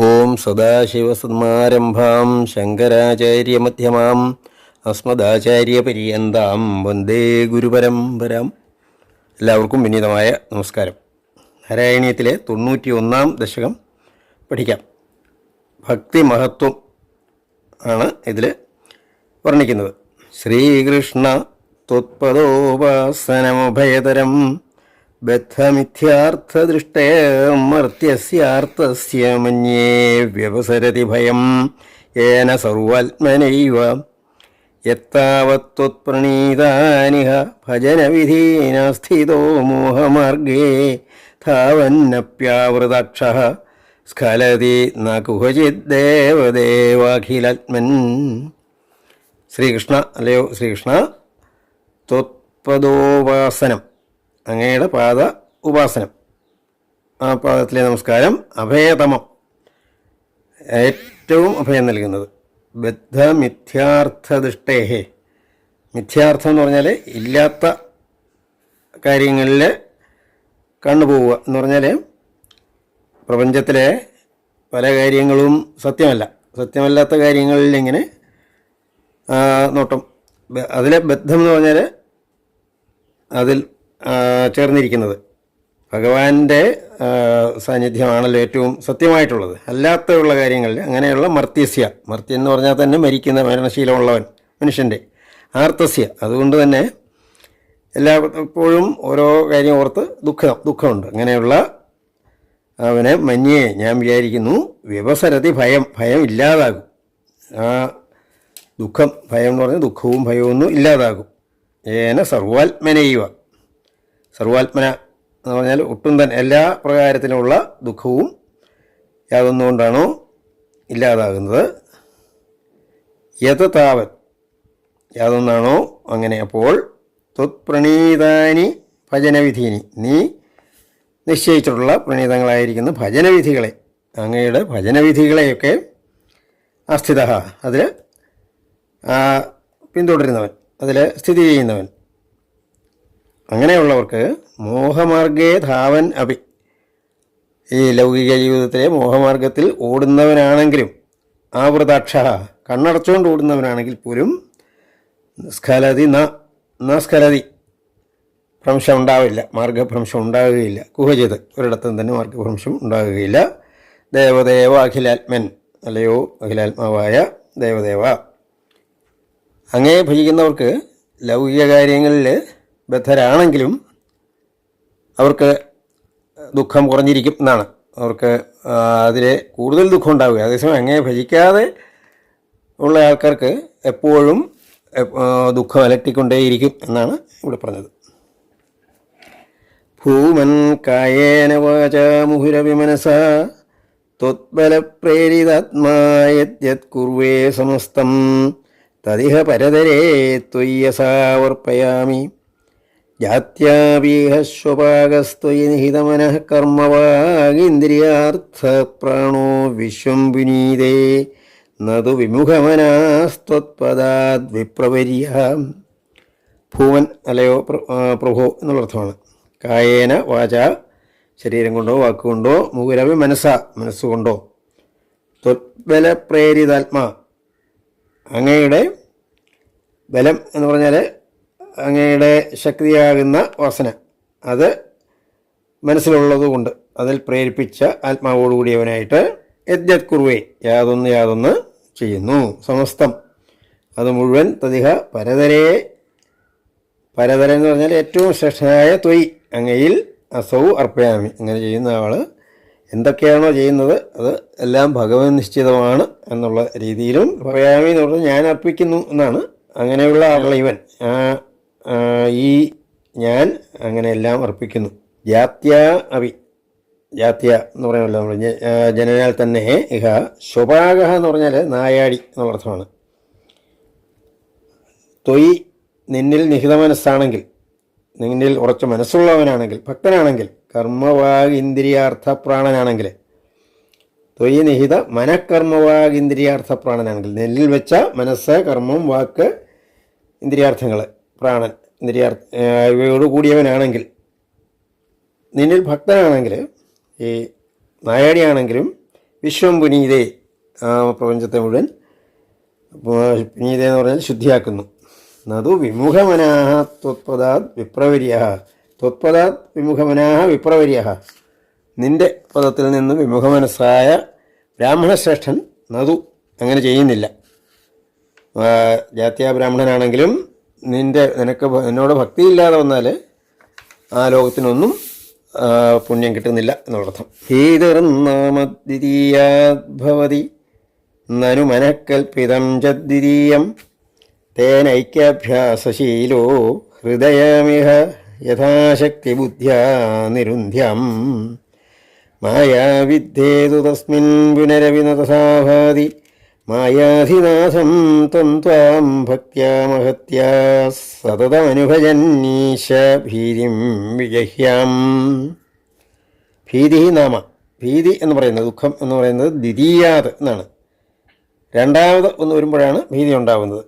ഓം സദാശിവസന്മാരംഭാം ശങ്കരാചാര്യമധ്യമാം അസ്മദാചാര്യപര്യന്താം വന്ദേ ഗുരുപരമ്പരാം. എല്ലാവർക്കും വിനീതമായ നമസ്കാരം. നാരായണീയത്തിലെ 91-ാം ദശകം പഠിക്കാം. ഭക്തി മഹത്വം ആണ് ഇതിൽ വർണ്ണിക്കുന്നത്. ശ്രീകൃഷ്ണ ത്വത്പദോപാസനമുഭയതരം ബദ്ധമിഥ്യാർത്ഥദൃഷ്ടേർമർത്യസ്യാർത്ഥസ്യ മന്യേ വ്യവസരതി ഭയം യേന സർവാത്മനൈവ യത്താവത്ത്വത്പ്രണീതാനിഹ ഭജനവിധീന സ്ഥിതോ മോഹമാർഗേ ധാവന്നപ്യാവൃതാക്ഷഃ സ്ഖലതി ന കുഹചിത് ദേവദേവാഖിലാത്മൻ. ശ്രീകൃഷ്ണ, അല്ലയോ ശ്രീകൃഷ്ണ, ത്വത്പദോപാസനം, അങ്ങയുടെ പാദ ഉപാസനം, ആ പാദത്തിലെ നമസ്കാരം, അഭയതമം, ഏറ്റവും അഭയം നൽകുന്നത്. ബദ്ധമിഥ്യാർത്ഥദൃഷ്ടേഹേ, മിഥ്യാർത്ഥം എന്ന് പറഞ്ഞാൽ ഇല്ലാത്ത കാര്യങ്ങളിൽ കണ്ടുപോവുക എന്ന് പറഞ്ഞാൽ പ്രപഞ്ചത്തിലെ പല കാര്യങ്ങളും സത്യമല്ലാത്ത കാര്യങ്ങളിൽ ഇങ്ങനെ നോട്ടം. അതിലെ ബദ്ധം എന്ന് പറഞ്ഞാൽ അതിൽ ചേർന്നിരിക്കുന്നത് ഭഗവാന്റെ സാന്നിധ്യമാണല്ലോ ഏറ്റവും സത്യമായിട്ടുള്ളത്. അല്ലാത്തുള്ള കാര്യങ്ങളിൽ അങ്ങനെയുള്ള മർത്യസ്യം എന്ന് പറഞ്ഞാൽ തന്നെ മരിക്കുന്ന മരണശീലമുള്ളവൻ മനുഷ്യൻ്റെ, ആർത്തസ്യ, അതുകൊണ്ട് തന്നെ എപ്പോഴും ഓരോ കാര്യം ഓർത്ത് ദുഃഖമുണ്ട്. അങ്ങനെയുള്ള അവനെ മന്യേ, ഞാൻ വിചാരിക്കുന്നു, വ്യവസരതി ഭയം ഇല്ലാതാകും. ആ ഭയം എന്ന് പറഞ്ഞാൽ ദുഃഖവും ഭയവും ഇല്ലാതാകും. ഏന സർവാത്മനൈവ, സർവാത്മന എന്ന് പറഞ്ഞാൽ ഒട്ടും തന്നെ എല്ലാ പ്രകാരത്തിലുമുള്ള ദുഃഖവും യാതൊന്നുകൊണ്ടാണോ ഇല്ലാതാകുന്നത്. യത് താവൻ, യാതൊന്നാണോ അങ്ങനെ. അപ്പോൾ ത്വത്പ്രണീതാനി ഭജനവിധീനി, നീ നിശ്ചയിച്ചിട്ടുള്ള പ്രണീതങ്ങളായിരിക്കുന്ന ഭജനവിധികളെ, അങ്ങയുടെ ഭജനവിധികളെയൊക്കെ അസ്ഥിത, അതിൽ പിന്തുടരുന്നവൻ, അതിൽ സ്ഥിതി ചെയ്യുന്നവൻ, അങ്ങനെയുള്ളവർക്ക് മോഹമാർഗേ ധാവൻ അഭി, ഈ ലൗകിക ജീവിതത്തിലെ മോഹമാർഗത്തിൽ ഓടുന്നവനാണെങ്കിലും, ആവൃതാക്ഷ, കണ്ണടച്ചുകൊണ്ട് ഓടുന്നവനാണെങ്കിൽ പോലും, സ്ഖലതി സ്ഖലതി, ഭ്രംശം ഉണ്ടാവില്ല, മാർഗഭ്രംശം ഉണ്ടാകുകയില്ല. കുഹചിത്, ഒരിടത്തും തന്നെ മാർഗഭ്രംശം ഉണ്ടാകുകയില്ല. ദേവദേവ അഖിലാത്മൻ, അല്ലയോ അഖിലാത്മാവായ ദേവദേവ, അങ്ങേ ഭജിക്കുന്നവർക്ക് ലൗകിക കാര്യങ്ങളിൽ ബദ്ധരാണെങ്കിലും അവർക്ക് ദുഃഖം കുറഞ്ഞിരിക്കും എന്നാണ്. അവർക്ക് അതിൽ കൂടുതൽ ദുഃഖം ഉണ്ടാവുക. അതേസമയം അങ്ങേ ഭജിക്കാതെ ഉള്ള ആൾക്കാർക്ക് എപ്പോഴും ദുഃഖം അലട്ടിക്കൊണ്ടേയിരിക്കും എന്നാണ് ഇവിടെ പറഞ്ഞത്. ഭൂമൻ കായേന വാച മുഹുരവിമനസ ത്വത്ബലപ്രേരിതാത്മാ യദ്യത് കുർവേ സമസ്തം തദിഹ പരതരേ ത്വയ്യസാവർപ്പയാമി ജാത്യാപീഹ സ്വപാകസ്ത്വയി നിഹിതമനഃ കർമ്മവാഗീന്ദ്രിയാർത്ഥപ്രാണോ വിശ്വം വിനീതേ നതു വിമുഖമനാസ്ത്വത്പദാദ് വിപ്രവര്യ. ഭൂവൻ, അല്ലയോ പ്രഭോ എന്നുള്ള അർത്ഥമാണ്. കായേന വാച, ശരീരം കൊണ്ടോ വാക്കുകൊണ്ടോ, മുഹുരവി മനസ്സുകൊണ്ടോ, ത്വത്ബലപ്രേരിതാത്മാ, അങ്ങയുടെ ബലം എന്ന് പറഞ്ഞാൽ അങ്ങയുടെ ശക്തിയാകുന്ന വാസന, അത് മനസ്സിലുള്ളതുകൊണ്ട് അതിൽ പ്രേരിപ്പിച്ച ആത്മാവോടുകൂടിയവനായിട്ട് യദ്യത് കുർവേ, യാതൊന്ന് ചെയ്യുന്നു, സമസ്തം, അത് മുഴുവൻ, തദിഹ പരതര എന്ന് പറഞ്ഞാൽ ഏറ്റവും ശ്രേഷ്ഠനായ ത്വയ്, അങ്ങയിൽ അസൗ അർപ്പയാമി, അങ്ങനെ ചെയ്യുന്ന ആൾ എന്തൊക്കെയാണോ ചെയ്യുന്നത് അത് എല്ലാം ഭഗവൻ നിശ്ചിതമാണ് എന്നുള്ള രീതിയിലും പറയാമി എന്ന് പറഞ്ഞാൽ ഞാൻ അർപ്പിക്കുന്നു എന്നാണ്. അങ്ങനെയുള്ള ആളുള്ള ഇവൻ, ഈ ഞാൻ അങ്ങനെയെല്ലാം അർപ്പിക്കുന്നു. ജാത്യ എന്ന് പറയുമല്ലോ നമ്മൾ, ജനനാൽ തന്നെ. ഇഹ സ്വപാക എന്ന് പറഞ്ഞാൽ നായാടി എന്നുള്ള അർത്ഥമാണ്. ത്വയ്, നിന്നിൽ നിഹിത മനസ്സാണെങ്കിൽ, നിന്നിൽ ഉറച്ച മനസ്സുള്ളവനാണെങ്കിൽ, ഭക്തനാണെങ്കിൽ, കർമ്മവാഗീന്ദ്രിയാർത്ഥപ്രാണനാണെങ്കിൽ, ത്വയ് നിഹിത മനഃകർമ്മവാഗീന്ദ്രിയാർത്ഥപ്രാണനാണെങ്കിൽ, നെല്ലിൽ വെച്ച മനസ്സ്, കർമ്മം, വാക്ക്, ഇന്ദ്രിയാർത്ഥങ്ങൾ, പ്രാണൻ, ഇവയോട് കൂടിയവനാണെങ്കിൽ, നിന്നിൽ ഭക്തനാണെങ്കിൽ, ഈ നായാടിയാണെങ്കിലും വിശ്വം പുനീതേ, ആ പ്രപഞ്ചത്തെ മുഴുവൻ പുനീതേ എന്ന് പറഞ്ഞാൽ ശുദ്ധിയാക്കുന്നു. നതു വിമുഖമനാഹ ത്വത്പദാത് വിപ്രവര്യ, ത്വത്പദാത് വിമുഖമനാഹ വിപ്രവര്യ, നിന്റെ പദത്തിൽ നിന്ന് വിമുഖമനസ്സായ ബ്രാഹ്മണശ്രേഷ്ഠൻ നതു അങ്ങനെ ചെയ്യുന്നില്ല. ജാത്യാ ബ്രാഹ്മണനാണെങ്കിലും നിനക്ക് എന്നോട് ഭക്തിയില്ലാതെ വന്നാൽ ആ ലോകത്തിനൊന്നും പുണ്യം കിട്ടുന്നില്ല എന്നുള്ളർത്ഥം. ഹീതർനാമദ്വിതീയാദ്ഭവതി നനു മനഃകൽപ്പിതം ചദ്വിതീയം തേനൈക്യാഭ്യാസശീലോ ഹൃദയമിഹ യഥാശക്തി ബുദ്ധ്യാ നിരുന്ധ്യം മായാവിദ്ധേതു തസ്മിൻ പുനരവിനതസാഭാതി മായാധിനാഥം ത്വം ത്വാം ഭക്ത്യാ മഹത്യാ സതതമനുഭജന്നീശ ഭീതിം വിജഹ്യാം. ഭീതി നാമ, ഭീതി എന്ന് പറയുന്നത്, ദുഃഖം എന്ന് പറയുന്നത് ദ്വിതീയാത് എന്നാണ്. രണ്ടാമത് ഒന്ന് വരുമ്പോഴാണ് ഭീതി ഉണ്ടാകുന്നത്.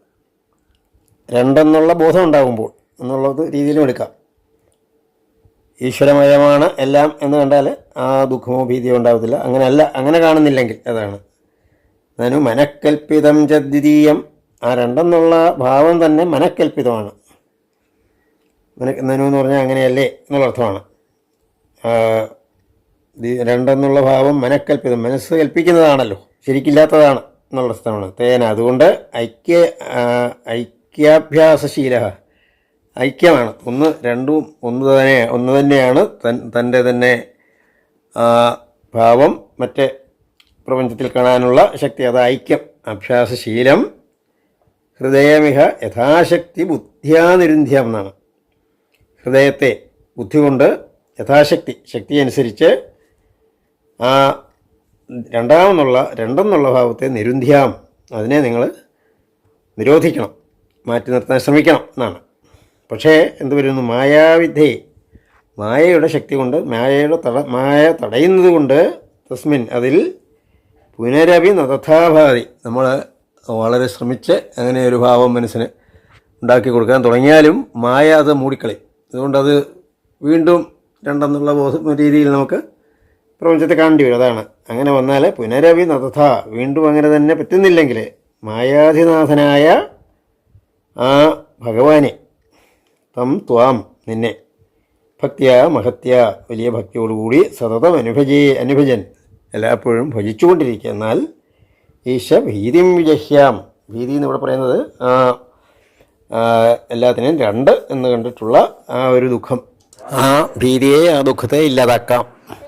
രണ്ടെന്നുള്ള ബോധം ഉണ്ടാകുമ്പോൾ എന്നുള്ളത് രീതിയിലും എടുക്കാം. ഈശ്വരമയമാണ് എല്ലാം എന്ന് കണ്ടാൽ ആ ദുഃഖമോ ഭീതിയോ ഉണ്ടാകത്തില്ല. അങ്ങനെയല്ല, അങ്ങനെ കാണുന്നില്ലെങ്കിൽ അതാണ് നനു മനഃകൽപ്പിതം ചദ്വിതീയം. ആ രണ്ടെന്നുള്ള ഭാവം തന്നെ മനഃകൽപ്പിതമാണ്. നനു എന്ന് പറഞ്ഞാൽ അങ്ങനെയല്ലേ എന്നുള്ള അർത്ഥമാണ്. രണ്ടെന്നുള്ള ഭാവം മനഃകൽപ്പിതം, മനസ്സ് കൽപ്പിക്കുന്നതാണല്ലോ, ശരിക്കില്ലാത്തതാണ് എന്നുള്ള അർത്ഥമാണ്. തേന, അതുകൊണ്ട് ഐക്യാഭ്യാസശീല, ഐക്യമാണ്. രണ്ടും ഒന്ന് തന്നെയാണ്. തൻ്റെ തന്നെ ഭാവം മറ്റേ പ്രപഞ്ചത്തിൽ കാണാനുള്ള ശക്തി, അത് ഐക്യം. അഭ്യാസശീലം ഹൃദയമിഹ യഥാശക്തി ബുദ്ധ്യാനിരുന്ധ്യം എന്നാണ്. ഹൃദയത്തെ ബുദ്ധി കൊണ്ട് യഥാശക്തി, ശക്തി അനുസരിച്ച് ആ രണ്ടെന്നുള്ള ഭാവത്തെ നിരുന്ധ്യാം, അതിനെ നിങ്ങൾ നിരോധിക്കണം, മാറ്റി നിർത്താൻ ശ്രമിക്കണം എന്നാണ്. പക്ഷേ എന്ത് വരുന്നു? മായാവിദ്ധേ, മായയുടെ ശക്തി കൊണ്ട്, മായ തടയുന്നത് കൊണ്ട്, തസ്മിൻ അതിൽ പുനരഭി നതഥാഭാതി, നമ്മൾ വളരെ ശ്രമിച്ച് അങ്ങനെ ഒരു ഭാവം മനസ്സിന് ഉണ്ടാക്കി കൊടുക്കാൻ തുടങ്ങിയാലും മായ അത് മൂടിക്കളയും. അതുകൊണ്ടത് വീണ്ടും രണ്ടെന്നുള്ള രീതിയിൽ നമുക്ക് പ്രപഞ്ചത്തെ കാണേണ്ടി വരും. അതാണ്, അങ്ങനെ വന്നാൽ പുനരഭി നതഥ, വീണ്ടും അങ്ങനെ തന്നെ പറ്റുന്നില്ലെങ്കിൽ മായാധിനാഥനായ ആ ഭഗവാനെ, തം ത്വാം നിന്നെ, ഭക്തിയ മഹത്യ വലിയ ഭക്തിയോടുകൂടി സതതം അനുഭജൻ എല്ലായ്പ്പോഴും ഭജിച്ചുകൊണ്ടിരിക്കുക. എന്നാൽ ഈശ ഭീതിം വിജഹ്യാം, ഭീതി എന്നിവിടെ പറയുന്നത് എല്ലാത്തിനെയും രണ്ട് എന്ന് കണ്ടിട്ടുള്ള ആ ഒരു ദുഃഖം, ആ ഭീതിയെ, ആ ദുഃഖത്തെ ഇല്ലാതാക്കാം.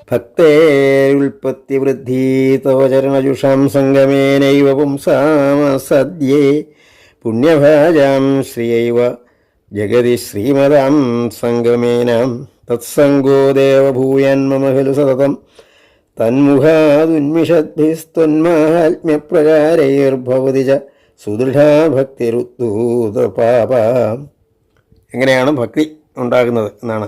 ഭക്തേരുൽപത്തി വൃദ്ധി തവ ചരണജുഷാം സംഗമേനൈവ പുംസാമ സദ്യേ പുണ്യഭാജാം ശ്രിയൈവ ജഗതി ശ്രീമതാം സംഗമേന തത്സംഗോ ദേവഭൂയാൻ മമ ഖലു സതതം തന്മുഖാദുന്മിഷദ്ഭിസ്ത്വന്മാഹാത്മ്യപ്രകാരൈർഭവതി ച സുദൃഢാ ഭക്തിരുദ്ധൂതപാപ. എങ്ങനെയാണ് ഭക്തി ഉണ്ടാകുന്നത് എന്നാണ്.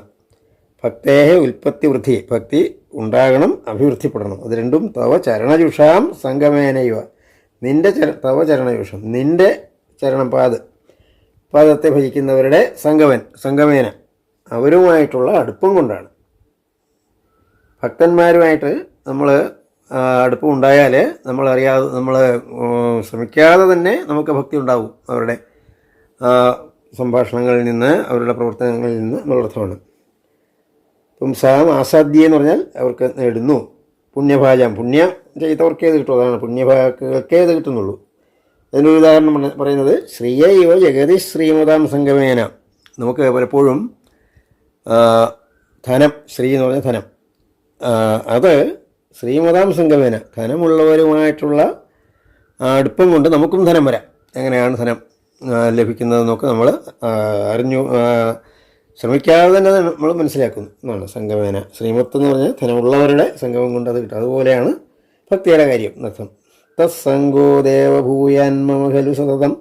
ഭക്തേഹ ഉൽപ്പത്തി വൃദ്ധി, ഭക്തി ഉണ്ടാകണം, അഭിവൃദ്ധിപ്പെടണം. അത് രണ്ടും തവ ചരണജുഷാം സംഗമേനൈവ, തവ ചരണജുഷം, നിന്റെ ചരണം, പാദത്തെ ഭജിക്കുന്നവരുടെ സംഗമേന, അവരുമായിട്ടുള്ള അടുപ്പം കൊണ്ടാണ്. ഭക്തന്മാരുമായിട്ട് നമ്മൾ അടുപ്പം ഉണ്ടായാൽ നമ്മൾ ശ്രമിക്കാതെ തന്നെ നമുക്ക് ഭക്തി ഉണ്ടാവും. അവരുടെ സംഭാഷണങ്ങളിൽ നിന്ന്, അവരുടെ പ്രവർത്തനങ്ങളിൽ നിന്ന് എന്നുള്ളർത്ഥമാണ്. പുംസാം ആസാദ്യ എന്ന് പറഞ്ഞാൽ അവർക്ക് നേടുന്നു. പുണ്യഭാജം, പുണ്യം ചെയ്തവർക്കേ ഇത് കിട്ടും. അതാണ്, പുണ്യഭാക്കൾക്കേ ഇത് കിട്ടുന്നുള്ളൂ. അതിനൊരു ഉദാഹരണം പറയുന്നത് ശ്രീയൈവ ജഗതി ശ്രീമതാം സംഗമേന. നമുക്ക് പലപ്പോഴും ധനം, ശ്രീ എന്ന് പറഞ്ഞാൽ ധനം, അത് ശ്രീമതാം സംഗമേന, ധനമുള്ളവരുമായിട്ടുള്ള അടുപ്പം കൊണ്ട് നമുക്കും ധനം വരാം. എങ്ങനെയാണ് ധനം ലഭിക്കുന്നതെന്നൊക്കെ നമ്മൾ ശ്രമിക്കാതെ തന്നെ നമ്മൾ മനസ്സിലാക്കുന്നു എന്നാണ് സംഗമേന. ശ്രീമത്ത് എന്ന് പറഞ്ഞാൽ ധനമുള്ളവരുടെ സംഗമം കൊണ്ട് അത് കിട്ടും. അതുപോലെയാണ് ഭക്തിയുടെ കാര്യം എന്നർത്ഥം. തത്സംഗോ ദേവഭൂയാൻ മമ ഖലു സതതം,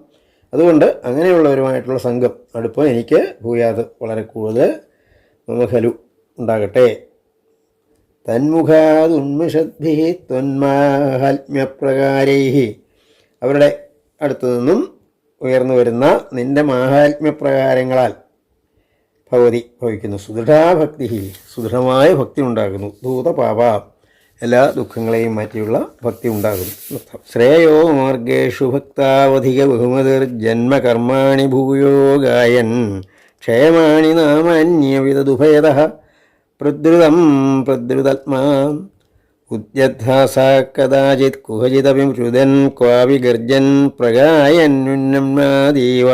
അതുകൊണ്ട് അങ്ങനെയുള്ളവരുമായിട്ടുള്ള സംഘം, അടുപ്പം എനിക്ക് ഭൂയാത് വളരെ കൂടുതൽ മമ ഖലു ഉണ്ടാകട്ടെ. തന്മുഖാദുന്മിഷദ്ഭി ത്വന്മാഹാത്മ്യപ്രകാരൈഹി, അവരുടെ അടുത്തു നിന്നും ഉയർന്നു വരുന്ന നിന്റെ മാഹാത്മ്യപ്രകാരങ്ങളാൽ ഭവിക്കുന്നു. സുദൃഢാഭക്തി, സുദൃഢമായ ഭക്തി ഉണ്ടാകുന്നു. ധൂതപാപ, എല്ലാ ദുഃഖങ്ങളെയും മാറ്റിയുള്ള ഭക്തി ഉണ്ടാകും. ശ്രേയോ മാർഗേഷു ഭക്താവധിക ബഹുമതിർ ജന്മകർമാണി ഭൂയോ ഗായൻ ക്ഷേമാണി നാമാന്യവിദുഭയത പ്രദ്രുതം പ്രദ്രുതാത്മാ ഉദ്യദ്ധാസ കദാചിത് കുഹചിതവിമൃതൻ ക്വാവി ഗർജൻ പ്രഗായന്നുന്നമാദീവ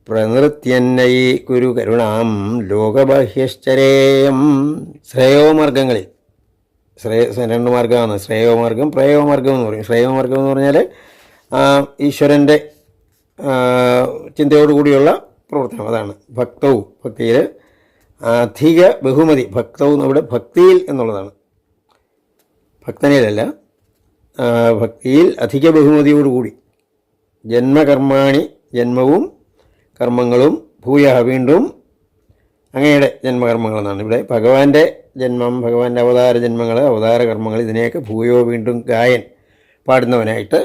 പ്രനൃത്യന്നൈ കുരു കരുണാം ലോകബാഹ്യശ്ചരേയം. ശ്രേയോമാർഗങ്ങളിൽ രണ്ട് മാർഗ്ഗമാണ്. ശ്രേയോമാർഗം പ്രേയോമാർഗം എന്ന് പറയും. ശ്രേയോമാർഗം എന്ന് പറഞ്ഞാൽ ഈശ്വരൻ്റെ ചിന്തയോടുകൂടിയുള്ള പ്രവർത്തനം, അതാണ് ഭക്തവും. ഭക്തിയിൽ അധിക ബഹുമതി, ഭക്തവും അവിടെ ഭക്തിയിൽ എന്നുള്ളതാണ്, ഭക്തനിലല്ല, ഭക്തിയിൽ അധിക ബഹുമതിയോടുകൂടി ജന്മകർമാണി, ജന്മവും കർമ്മങ്ങളും ഭൂയ വീണ്ടും അങ്ങയുടെ ജന്മകർമ്മങ്ങളെന്നാണ് ഇവിടെ. ഭഗവാന്റെ ജന്മം, ഭഗവാന്റെ അവതാര ജന്മങ്ങൾ, അവതാര കർമ്മങ്ങൾ, ഇതിനെയൊക്കെ ഭൂയോ വീണ്ടും ഗായൻ പാടുന്നവനായിട്ട്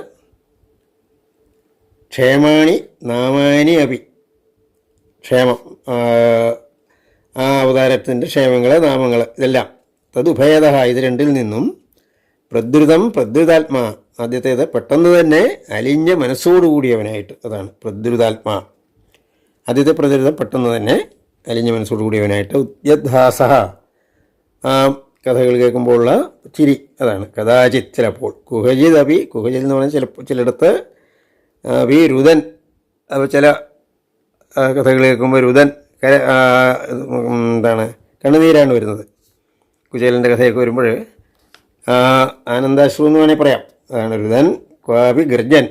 ക്ഷേമാണി നാമാനി അപി, ക്ഷേമം ആ അവതാരത്തിൻ്റെ ക്ഷേമങ്ങൾ, നാമങ്ങൾ, ഇതെല്ലാം തതുഭേദ, ഇത് രണ്ടിൽ നിന്നും പ്രദ്രുതം പ്രദ്രുതാത്മാ, ആദ്യത്തേത് പെട്ടെന്ന് തന്നെ അലിഞ്ഞ മനസ്സോടുകൂടിയവനായിട്ട്, അതാണ് പ്രദ്രുതാത്മാ. ആദ്യത്തെ പ്രദ്രുതം പെട്ടെന്ന് തന്നെ അലിഞ്ഞ മനസ്സോടുകൂടിയവനായിട്ട്. ഉദ്യദ്ധാസ, ആ കഥകൾ കേൾക്കുമ്പോഴുള്ള ചിരി, അതാണ് കഥാചിത്, ചിലപ്പോൾ. കുഹജിത് അപി, കുഹജിത് എന്ന് പറഞ്ഞാൽ ചിലയിടത്ത് രുദൻ, ചില കഥകൾ കേൾക്കുമ്പോൾ രുദൻ എന്താണ് കണ്ണുനീരാണ് വരുന്നത്. കുചേലൻ്റെ കഥയൊക്കെ വരുമ്പോൾ ആനന്ദാശ്രു എന്ന് വേണമെങ്കിൽ പറയാം, അതാണ് രുദൻ ക്വാപി ഗർജൻ.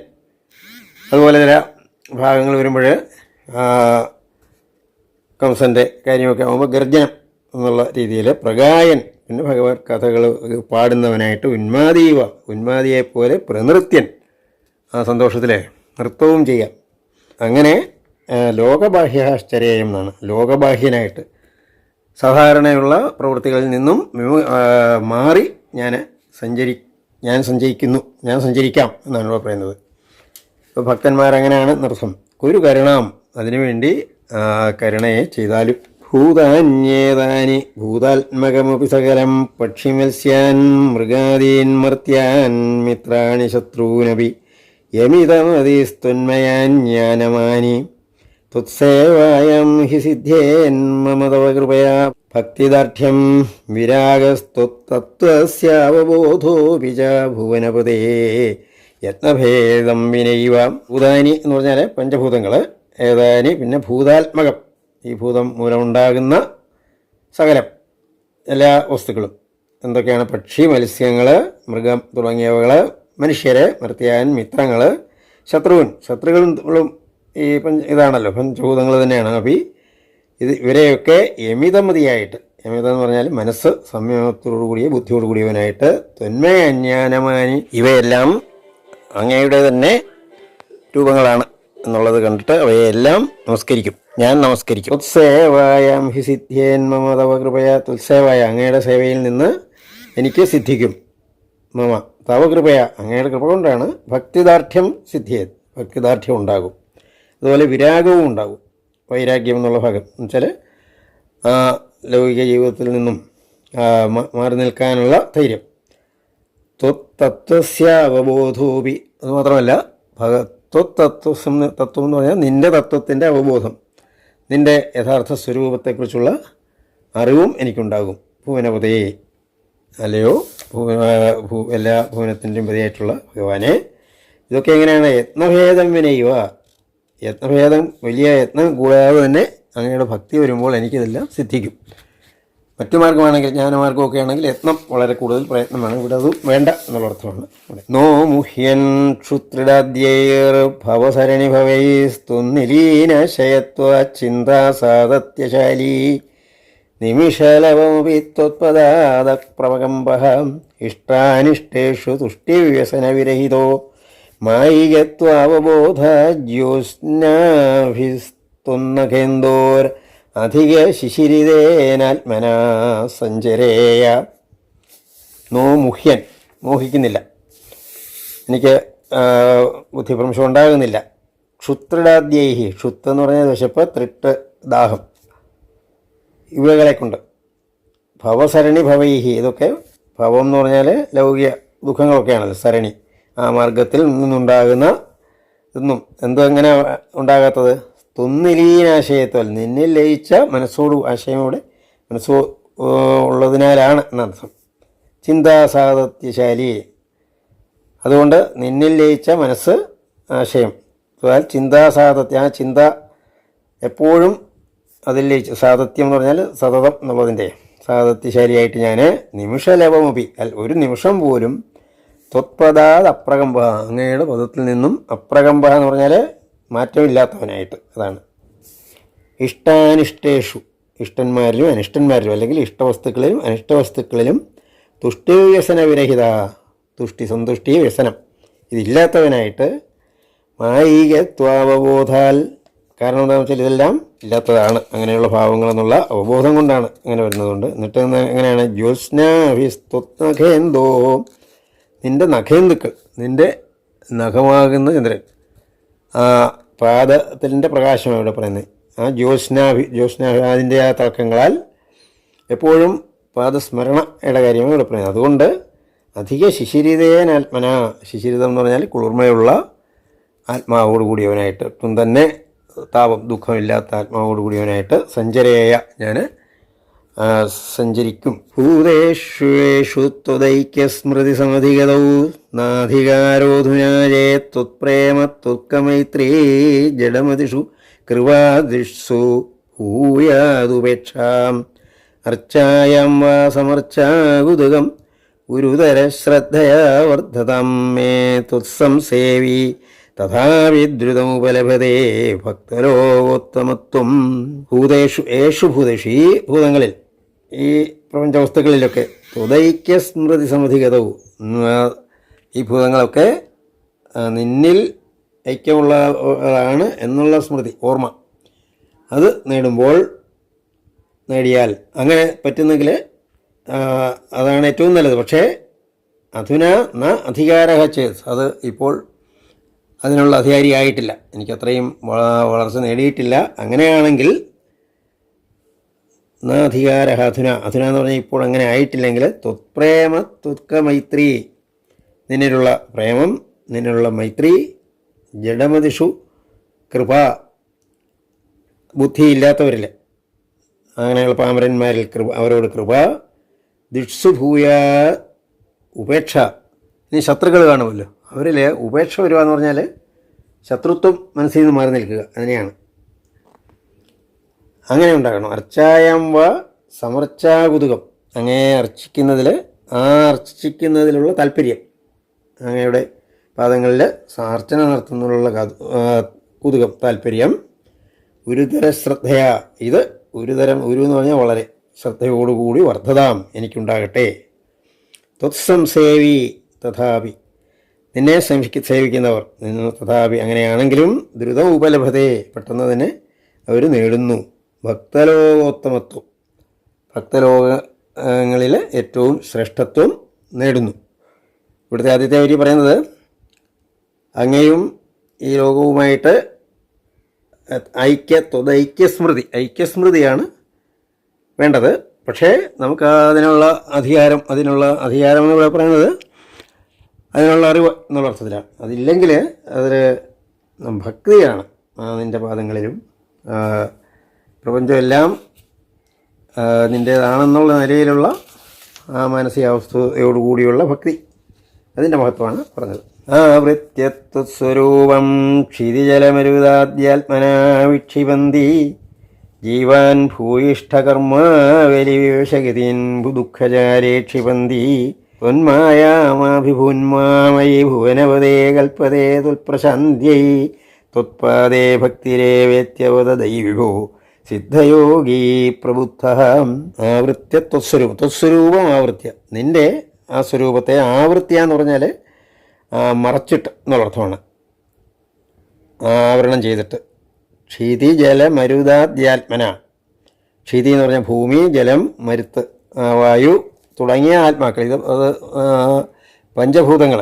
അതുപോലെ ചില ഭാഗങ്ങൾ വരുമ്പോൾ കംസൻ്റെ കാര്യമൊക്കെ ആകുമ്പോൾ ഗർജനം എന്നുള്ള രീതിയിൽ പ്രഗായൻ, പിന്നെ ഭഗവത് കഥകൾ പാടുന്നവനായിട്ട് ഉന്മാദീവ, ഉന്മാദിയെപ്പോലെ പ്രനൃത്യൻ, ആ സന്തോഷത്തിലെ നൃത്തവും ചെയ്യാം. അങ്ങനെ ലോകബാഹ്യാശ്ചരേയം എന്നാണ്, ലോകബാഹ്യനായിട്ട് സാധാരണയുള്ള പ്രവൃത്തികളിൽ നിന്നും മാറി ഞാൻ സഞ്ചരിക്കാം എന്നാണ് ഇവിടെ പറയുന്നത്. ഇപ്പോൾ ഭക്തന്മാരങ്ങനെയാണ് നൃത്തം. ഒരു കരുണാം, അതിനുവേണ്ടി കരുണയെ ചെയ്താലും. ഭൂതാന്യേതാനി ഭൂതാത്മകമപി സകലം പക്ഷിമത്സ്യാൻ മൃഗാദീൻ മർത്യാൻ മിത്രാണി ശത്രൂനപി യമിതമതിസ്ത്വന്മയാൻ ജ്ഞാനമാനി ത്വത്സേവായം ഹി സിദ്ധ്യേൻ മമ തവ കൃപയാ ഭക്തിദാർഢ്യം വിരാഗസ്ത്വത്തത്വസ്യാവബോധോപി ച ഭുവനപതേ യത്നഭേദം വിനൈവ. ഭൂതാനി എന്ന് പറഞ്ഞാൽ പഞ്ചഭൂതങ്ങൾ, ഏതാനി പിന്നെ ഭൂതാത്മകം, ഈ ഭൂതം മൂലമുണ്ടാകുന്ന സകലം എല്ലാ വസ്തുക്കളും എന്തൊക്കെയാണ്? പക്ഷി, മത്സ്യങ്ങൾ, മൃഗം തുടങ്ങിയവകൾ, മനുഷ്യരെ, മർത്യാൻ, മിത്രങ്ങൾ, ശത്രുക്കളും ഈ ഇതാണല്ലോ, പഞ്ചഭൂതങ്ങൾ തന്നെയാണ്. അപ്പോൾ ഇവരെയൊക്കെ യമിതമതിയായിട്ട്, യമിതം എന്ന് പറഞ്ഞാൽ മനസ്സ് സംയമനത്തോടുകൂടിയ ബുദ്ധിയോടുകൂടിയവനായിട്ട് ത്വന്മയ അജ്ഞാനമാനി, ഇവയെല്ലാം അങ്ങയുടെ തന്നെ രൂപങ്ങളാണ് എന്നുള്ളത് കണ്ടിട്ട് അവയെല്ലാം ഞാൻ നമസ്കരിക്കും. തുത്സേവായാം ഹി സിദ്ധ്യേൻ മമ തവ കൃപയാ, തുത്സേവായ, അങ്ങയുടെ സേവയിൽ നിന്ന് എനിക്ക് സിദ്ധിക്കും. മമ തവ കൃപയാ, അങ്ങയുടെ കൃപ കൊണ്ടാണ്. ഭക്തിദാർഢ്യം സിദ്ധിയേത്, ഭക്തിദാർഢ്യം ഉണ്ടാകും. അതുപോലെ വിരാഗവും ഉണ്ടാകും, വൈരാഗ്യം എന്നുള്ള ഭാഗം എന്ന് വെച്ചാൽ ലൗകിക ജീവിതത്തിൽ നിന്നും മാറി നിൽക്കാനുള്ള ധൈര്യം. ത്വത്തത്വസ്യ അവബോധോപി, അതുമാത്രമല്ല തത്വം എന്ന് പറഞ്ഞാൽ നിൻ്റെ തത്വത്തിൻ്റെ അവബോധം, നിൻ്റെ യഥാർത്ഥ സ്വരൂപത്തെക്കുറിച്ചുള്ള അറിവും എനിക്കുണ്ടാകും. ഭുവനപതേ, അല്ലയോ എല്ലാ ഭുവനത്തിൻ്റെയും പതിയായിട്ടുള്ള ഭഗവാനെ. ഇതൊക്കെ എങ്ങനെയാണ്? യത്നഭേദം വിനയുക, യത്നഭേദം, വലിയ യത്നം കൂടാതെ തന്നെ അങ്ങയുടെ ഭക്തി വരുമ്പോൾ എനിക്കിതെല്ലാം സിദ്ധിക്കും. മറ്റു മാർഗമാണെങ്കിൽ, ജ്ഞാനമാർഗമൊക്കെ ആണെങ്കിൽ യത്നം വളരെ കൂടുതൽ പ്രയത്നം വേണം. ഇവിടെ അതും വേണ്ട എന്നുള്ള അർത്ഥമാണ്. നോ മുഹ്യൻ ക്ഷുത്രിടാദ്യൈർ ഭവസരണി ഭവൈസ്തുനിലീനശയത്വ ചിന്താസാദത്യശാലീ നിമിഷലവമപി ത്വത്പദാദ പ്രവകമ്പഃ ഇഷ്ടാനിഷ്ടേഷു തുഷ്ടിവ്യസനവിരഹിതോ മായികത്വാവബോധ ജ്യോത്സ്നാഭിസ്തുന്നഖേന്ദോർ അധിക ശിശിരിതേനാത്മനാ സഞ്ചരേയ. നോ മുഹ്യൻ, മോഹിക്കുന്നില്ല, എനിക്ക് ബുദ്ധിഭ്രംശം ഉണ്ടാകുന്നില്ല. ക്ഷുത്രിടാദ്യൈഹി, ക്ഷുത്ത് എന്ന് പറഞ്ഞാൽ വിശപ്പ്, തൃട്ട്, ദാഹം, ഇവകളെ കൊണ്ട്. ഭവസരണി ഭവൈഹി, ഇതൊക്കെ ഭവം എന്ന് പറഞ്ഞാൽ ലൗകിക ദുഃഖങ്ങളൊക്കെയാണല്ലോ, സരണി. ആ മാർഗത്തിൽ നിന്നുണ്ടാകുന്ന ഇതൊന്നും എങ്ങനെ ഉണ്ടാകാത്തത്? തുന്നിലീനാശയത്താൽ നിന്നിൽ ലയിച്ച മനസ്സോട് ആശയമോടെ മനസ്സോ ഉള്ളതിനാലാണ് എന്നർത്ഥം. ചിന്താസാതത്യശാലി, അതുകൊണ്ട് നിന്നിൽ ലയിച്ച മനസ്സ് ആശയം ചിന്താസാതത്യ, ആ ചിന്ത എപ്പോഴും അതിൽ ലയിച്ച്, സാതത്യം എന്ന് പറഞ്ഞാൽ സതതം എന്നുള്ളതിൻ്റെ സാതത്യശാലിയായിട്ട് ഞാൻ നിമിഷലവമപി ഒരു നിമിഷം പോലും ത്വത്പദാത് അപ്രകമ്പ, അങ്ങയുടെ പദത്തിൽ നിന്നും അപ്രകമ്പ എന്ന് പറഞ്ഞാൽ മാറ്റമില്ലാത്തവനായിട്ട്, അതാണ്. ഇഷ്ടാനിഷ്ടേഷു, ഇഷ്ടന്മാരിലും അനിഷ്ടന്മാരിലും അല്ലെങ്കിൽ ഇഷ്ടവസ്തുക്കളിലും അനിഷ്ടവസ്തുക്കളിലും തുഷ്ടിവ്യസന വിരഹിത, തുഷ്ടി സന്തുഷ്ടി വ്യസനം ഇതില്ലാത്തവനായിട്ട് മായികത്വാവബോധാൽ, കാരണം എന്താണെന്ന് വെച്ചാൽ ഇതെല്ലാം ഇല്ലാത്തതാണ് അങ്ങനെയുള്ള ഭാവങ്ങളെന്നുള്ള അവബോധം കൊണ്ടാണ് അങ്ങനെ വരുന്നതുകൊണ്ട്. എന്നിട്ട് എങ്ങനെയാണ്? ജ്യോത്സ്നാഭിസ്തുനഖേന്തോ, നിൻ്റെ നഖേന്ദുക്കൾ, നിൻ്റെ നഖമാകുന്ന ചന്ദ്രൻ, ആ പാദത്തിൻ്റെ പ്രകാശമാണ് ഇവിടെ പറയുന്നത്. ആ ജ്യോത്സ്നാഭി അതിൻ്റെ ആ തിളക്കങ്ങളാൽ എപ്പോഴും പാദസ്മരണയുടെ കാര്യമാണ് ഇവിടെ പറയുന്നത്. അതുകൊണ്ട് അധിക ശിശിരിതേനാത്മന, ശിശിരിതം എന്ന് പറഞ്ഞാൽ കുളിർമയുള്ള ആത്മാവോട് കൂടിയവനായിട്ട്, ഒട്ടും തന്നെ താപം ദുഃഖമില്ലാത്ത ആത്മാവോട് കൂടിയവനായിട്ട് സഞ്ചരേയ ഞാൻ സഞ്ചരിക്കും. ഭൂതേഷു ത്വദൈക്യസ്മൃതി സമധിഗതൗ നാധികാരോധുനാജേ ത്വത്പ്രേമ ത്വത്കമൈത്രീ ജഡമതിഷു കൃവാദിഷു ഭൂയാദുപേക്ഷാം അർച്ചായാം വാ സമർച്ചാകുതുകം ഗുരുതര ശ്രദ്ധയാ വർദ്ധതാം മേ ത്വത്സംസേവി തഥാവിദ്രുതമുപലഭതേ ഭക്തലോകോത്തമത്വം. ഭൂതേഷു യേഷു ഭൂതേഷു, ഈ ഭൂതങ്ങളിൽ, ഈ പ്രപഞ്ച വസ്തുക്കളിലൊക്കെ ത്വദൈക്യസ്മൃതി സമധിഗതവും, ഈ ഭൂതങ്ങളൊക്കെ നിന്നിൽ ഐക്യമുള്ളതാണ് എന്നുള്ള സ്മൃതി, ഓർമ്മ, അത് നേടിയാൽ അങ്ങനെ പറ്റുന്നെങ്കിൽ അതാണ് ഏറ്റവും നല്ലത്. പക്ഷേ അധുന ന അധികാരഹ ചേത്, അത് ഇപ്പോൾ അതിനുള്ള അധികാരിയായിട്ടില്ല, എനിക്കത്രയും വളർച്ച നേടിയിട്ടില്ല. അങ്ങനെയാണെങ്കിൽ ന അധികാരഹ അധുന, അധുന എന്ന് പറഞ്ഞാൽ ഇപ്പോൾ അങ്ങനെ ആയിട്ടില്ലെങ്കിൽ ത്വത്പ്രേമ ത്വത്കമൈത്രി, നിന്നിലുള്ള പ്രേമം, നിന്നിലുള്ള മൈത്രി, ജഡമതിഷു കൃപ, ബുദ്ധിയില്ലാത്തവരിൽ, അങ്ങനെയുള്ള പാമരന്മാരിൽ അവരോട് കൃപ, ദിക്ഷു ഭൂയ ഉപേക്ഷ, ഇനി ശത്രുക്കൾ കാണുമല്ലോ, അവരിൽ ഉപേക്ഷ വരിക എന്ന് പറഞ്ഞാൽ ശത്രുത്വം മനസ്സിൽ നിന്ന് മാറി നിൽക്കുക, അതിനെയാണ്. അങ്ങനെ ഉണ്ടാകണം. അർച്ചായം വ സമർച്ചാകുതുകം, അങ്ങേ അർച്ചിക്കുന്നതിൽ, ആ അർച്ചിക്കുന്നതിലുള്ള താല്പര്യം, അങ്ങയുടെ പാദങ്ങളിൽ അർച്ചന നടത്തുന്നതിനുള്ള കുതുകം, താല്പര്യം. ഗുരുതര ശ്രദ്ധയാ, ഇത് ഗുരുതരം, ഗുരു എന്ന് പറഞ്ഞാൽ വളരെ ശ്രദ്ധയോടുകൂടി വർദ്ധതാം എനിക്കുണ്ടാകട്ടെ. ത്വത്സംസേവി തഥാപി, നിന്നെ സേവിക്കുന്നവർ, തഥാപി അങ്ങനെയാണെങ്കിലും ദ്രുത ഉപലഭതേ, പെട്ടെന്ന് തന്നെ അവർ നേടുന്നു. ഭക്തലോകോത്തമത്വം, ഭക്തലോകങ്ങളിൽ ഏറ്റവും ശ്രേഷ്ഠത്വം നേടുന്നു. ഇവിടുത്തെ ആദ്യത്തെ വരി പറയുന്നത് അങ്ങയും ഈ ലോകവുമായിട്ട് ഐക്യസ്മൃതിയാണ് വേണ്ടത്. പക്ഷേ നമുക്ക് അതിനുള്ള അധികാരം എന്ന് പറയുന്നത് അതിനുള്ള അറിവ് എന്നുള്ള അർത്ഥത്തിലാണ്. അതില്ലെങ്കിൽ അതിൽ ഭക്തിയാണ് നിൻ്റെ പാദങ്ങളിലും, പ്രപഞ്ചമെല്ലാം നിൻ്റേതാണെന്നുള്ള നിലയിലുള്ള ആ മാനസികാവസ്ഥയോടുകൂടിയുള്ള ഭക്തി, അതിൻ്റെ മഹത്വമാണ് പറഞ്ഞത്. ആവൃത്യത്വസ്വരൂപം ക്ഷിതിജലമരുതാദ്യാത്മനാ വിക്ഷിപന്തി ജീവാൻ ഭൂയിഷ്ഠകർമാവലിവിവശഗതീൻ ദുഃഖജാരേ ക്ഷിപന്തി ത്വന്മായാമാഭിഭൂന്മാമയി ഭുവനപദേ കൽപ്പതേ തുൽപ്രശാന്ത്യൈ ത്വത്പാദേ ഭക്തിരേവേത്യവദൈ വിഭോ സിദ്ധയോഗീ പ്രബുദ്ധ. ആവൃത്യ ത്വസ്വരൂപം, ത്വസ്വരൂപം ആവൃത്യ, നിൻ്റെ ആ സ്വരൂപത്തെ ആവൃത്യ എന്ന് പറഞ്ഞാൽ മറച്ചിട്ട് എന്നുള്ളർത്ഥമാണ്, ആവരണം ചെയ്തിട്ട്. ക്ഷിതി ജല മരുതാദ്യാത്മന, ക്ഷിതി എന്ന് പറഞ്ഞാൽ ഭൂമി, ജലം, മരുത്ത്, വായു തുടങ്ങിയ ആത്മാക്കൾ, അത് പഞ്ചഭൂതങ്ങൾ,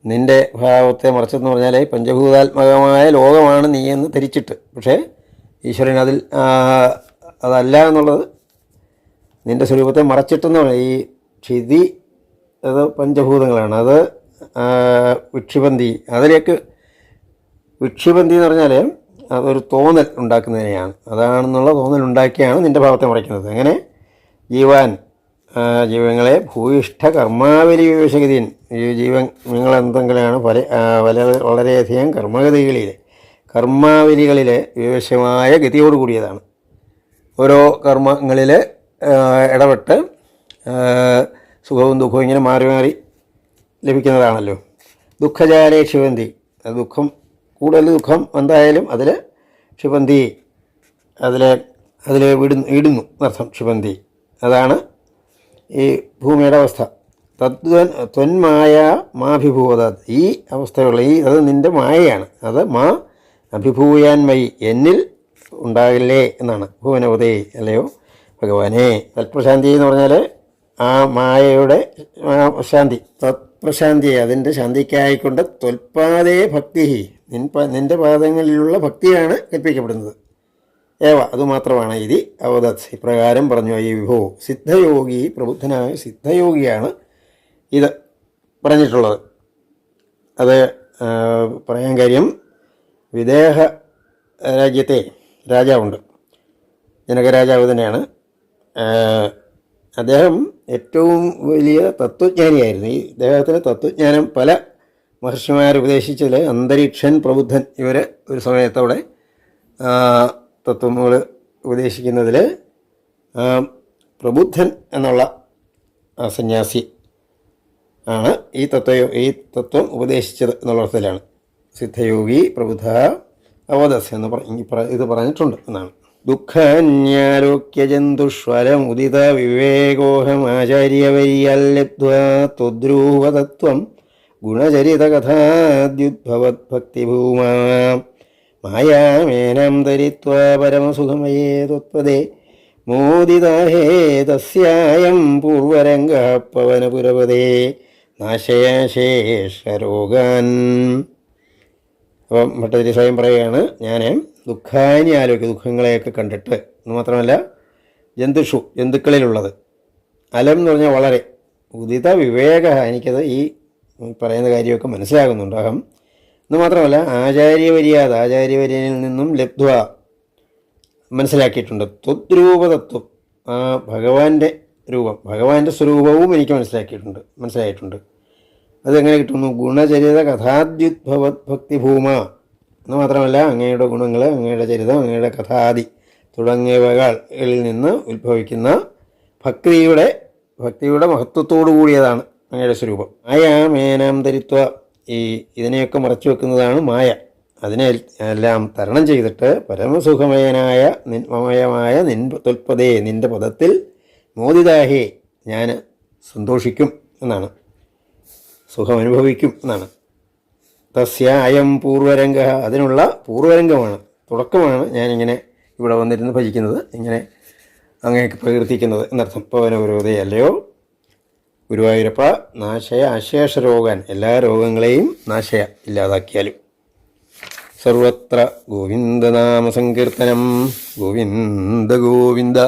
നിൻ്റെ ഭാവത്തെ മറച്ചെന്ന് പറഞ്ഞാൽ പഞ്ചഭൂതാത്മകമായ ലോകമാണ് നീ എന്ന് ധരിച്ചിട്ട്, പക്ഷേ ഈശ്വരൻ അതല്ല എന്നുള്ളത്, നിൻ്റെ സ്വരൂപത്തെ മറച്ചിട്ടെന്ന് പറഞ്ഞാൽ ഈ ക്ഷിതി അത് പഞ്ചഭൂതങ്ങളാണ്. അത് വിക്ഷിപന്തി, അതിലേക്ക് വിക്ഷിപന്തി എന്ന് പറഞ്ഞാൽ അതൊരു തോന്നൽ ഉണ്ടാക്കുന്നതിനെയാണ്, അതാണെന്നുള്ള തോന്നൽ ഉണ്ടാക്കിയാണ് നിൻ്റെ ഭാവത്തെ മറയ്ക്കുന്നത്. അങ്ങനെ ജീവങ്ങളെ ഭൂയിഷ്ഠ കർമാവലി വിവേശഗതിൻ, ഈ നിങ്ങളെന്തെങ്കിലാണ് വളരെയധികം കർമാവലികളിലെ വിവേശമായ ഗതിയോട് കൂടിയതാണ്. ഓരോ കർമ്മങ്ങളിൽ ഇടപെട്ട് സുഖവും ദുഃഖവും ഇങ്ങനെ മാറി മാറി ലഭിക്കുന്നതാണല്ലോ. ദുഃഖജാലേ ക്ഷിപന്തി, കൂടുതൽ ദുഃഖം എന്തായാലും അതിൽ ക്ഷിപന്തി, അതിൽ ഇടുന്നു എന്നർത്ഥം. ക്ഷിപന്തി അതാണ് ഈ ഭൂമിയുടെ അവസ്ഥ. ത്വന്മായ മാഭിഭൂത, ഈ അവസ്ഥയുള്ള അത് നിൻ്റെ മായയാണ്. അത് മാ അഭിഭൂയാൻ മയി, എന്നിൽ ഉണ്ടാകില്ലേ എന്നാണ്. ഭുവനപതേ, അല്ലയോ ഭഗവാനെ. തൽപ്രശാന്തി എന്ന് പറഞ്ഞാൽ ആ മായയുടെ ശാന്തി, തത്പ്രശാന്തി, അതിൻ്റെ ശാന്തിക്കായിക്കൊണ്ട് ത്വൽപാദേ ഭക്തി, നിൻ്റെ പാദങ്ങളിലുള്ള ഭക്തിയാണ് കൽപ്പിക്കപ്പെടുന്നത്. അതുമാത്രമാണ് ഇത് അവദത്, ഇപ്രകാരം പറഞ്ഞു. ഈ വിഭോ സിദ്ധയോഗി, പ്രബുദ്ധനായ സിദ്ധയോഗിയാണ് ഇത് പറഞ്ഞിട്ടുള്ളത്. അത് പറയാൻ കാര്യം, വിദേഹ രാജ്യത്തെ രാജാവുണ്ട്, ജനകരാജാവ് തന്നെയാണ്. അദ്ദേഹം ഏറ്റവും വലിയ തത്വജ്ഞാനിയായിരുന്നു. ഈ അദ്ദേഹത്തിന് തത്വജ്ഞാനം പല മഹർഷിമാർ ഉപദേശിച്ചതിൽ അന്തരീക്ഷൻ, പ്രബുദ്ധൻ, ഇവർ ഒരു സമയത്തോടെ തത്വങ്ങൾ ഉപദേശിക്കുന്നതിൽ പ്രബുദ്ധൻ എന്നുള്ള സന്യാസി ആണ് ഈ തത്വം ഉപദേശിച്ചത് എന്നുള്ള അർത്ഥത്തിലാണ്. സിദ്ധയോഗി പ്രബുദ്ധ അവദസ് എന്ന് ഇത് പറഞ്ഞിട്ടുണ്ട് എന്നാണ്. ദുഃഖാന്യാലോക്യജന്തുഷ്വരമുദിത വിവേകോഹമാചാര്യവര്യല്ലബ്ധ്വാ ത്വദ്രൂപതത്വം ഗുണചരിതകഥാദ്യുദ്ഭവദ്ഭക്തിഭൂമാ മായാമേനം ധരിത്വാ പരമസുഖമയേ ത്വത്പദേ മോദിതാഹേ തസ്യായം പൂർവരംഗഃ പവനപുരപദേ നാശയശേഷരോഗാൻ. അപ്പം ഭട്ടതിരി സ്വയം പറയുകയാണ്, ഞാൻ ദുഃഖാനി ആലോചിക്കുക, ദുഃഖങ്ങളെയൊക്കെ കണ്ടിട്ട് എന്ന് മാത്രമല്ല ജന്തുക്കളിലുള്ളത്. അലം എന്ന് പറഞ്ഞാൽ വളരെ, ഉദിത വിവേക, എനിക്കത് ഈ പറയുന്ന കാര്യമൊക്കെ മനസ്സിലാകുന്നുണ്ട്. അഹം എന്ന് മാത്രമല്ല ആചാര്യവര്യനിൽ നിന്നും ലബ്ധ്വ മനസ്സിലാക്കിയിട്ടുണ്ട്. ത്വദ്രൂപതത്വം, ആ ഭഗവാന്റെ രൂപം, ഭഗവാന്റെ സ്വരൂപവും എനിക്ക് മനസ്സിലായിട്ടുണ്ട്. അതെങ്ങനെ കിട്ടുന്നു? ഗുണചരിത കഥാദ്യുദ്ഭവത് ഭക്തിഭൂമ എന്ന് മാത്രമല്ല അങ്ങയുടെ ഗുണങ്ങൾ, അങ്ങയുടെ ചരിതം, അങ്ങയുടെ കഥാദി തുടങ്ങിയവകളിൽ നിന്ന് ഉത്ഭവിക്കുന്ന ഭക്തിയുടെ മഹത്വത്തോടു കൂടിയതാണ് അങ്ങയുടെ സ്വരൂപം. മായാമേനാം ധരിത്വ, ഇതിനെയൊക്കെ മറച്ചു വെക്കുന്നതാണ് മായ. അതിനെ എല്ലാം തരണം ചെയ്തിട്ട് പരമസുഖമയനായ മമയമായ ത്വൽപദേ, നിൻ്റെ പദത്തിൽ മോദിതാഹേ, ഞാൻ സന്തോഷിക്കും എന്നാണ്, സുഖമനുഭവിക്കും എന്നാണ്. തസ്യ അയം പൂർവരംഗ, അതിനുള്ള പൂർവരംഗമാണ്, തുടക്കമാണ് ഞാനിങ്ങനെ ഇവിടെ വന്നിരുന്ന് ഭജിക്കുന്നത്, ഇങ്ങനെ അങ്ങേക്ക് പ്രകീർത്തിക്കുന്നത് എന്നർത്ഥം. പവനപുരോധേ, അല്ലയോ ഗുരുവായൂരപ്പ, നാശയ അശേഷ രോഗാൻ, എല്ലാ രോഗങ്ങളെയും നാശയ ഇല്ലാതാക്കിയാലും. സർവത്ര ഗോവിന്ദനാമസങ്കീർത്തനം. ഗോവിന്ദ ഗോവിന്ദ.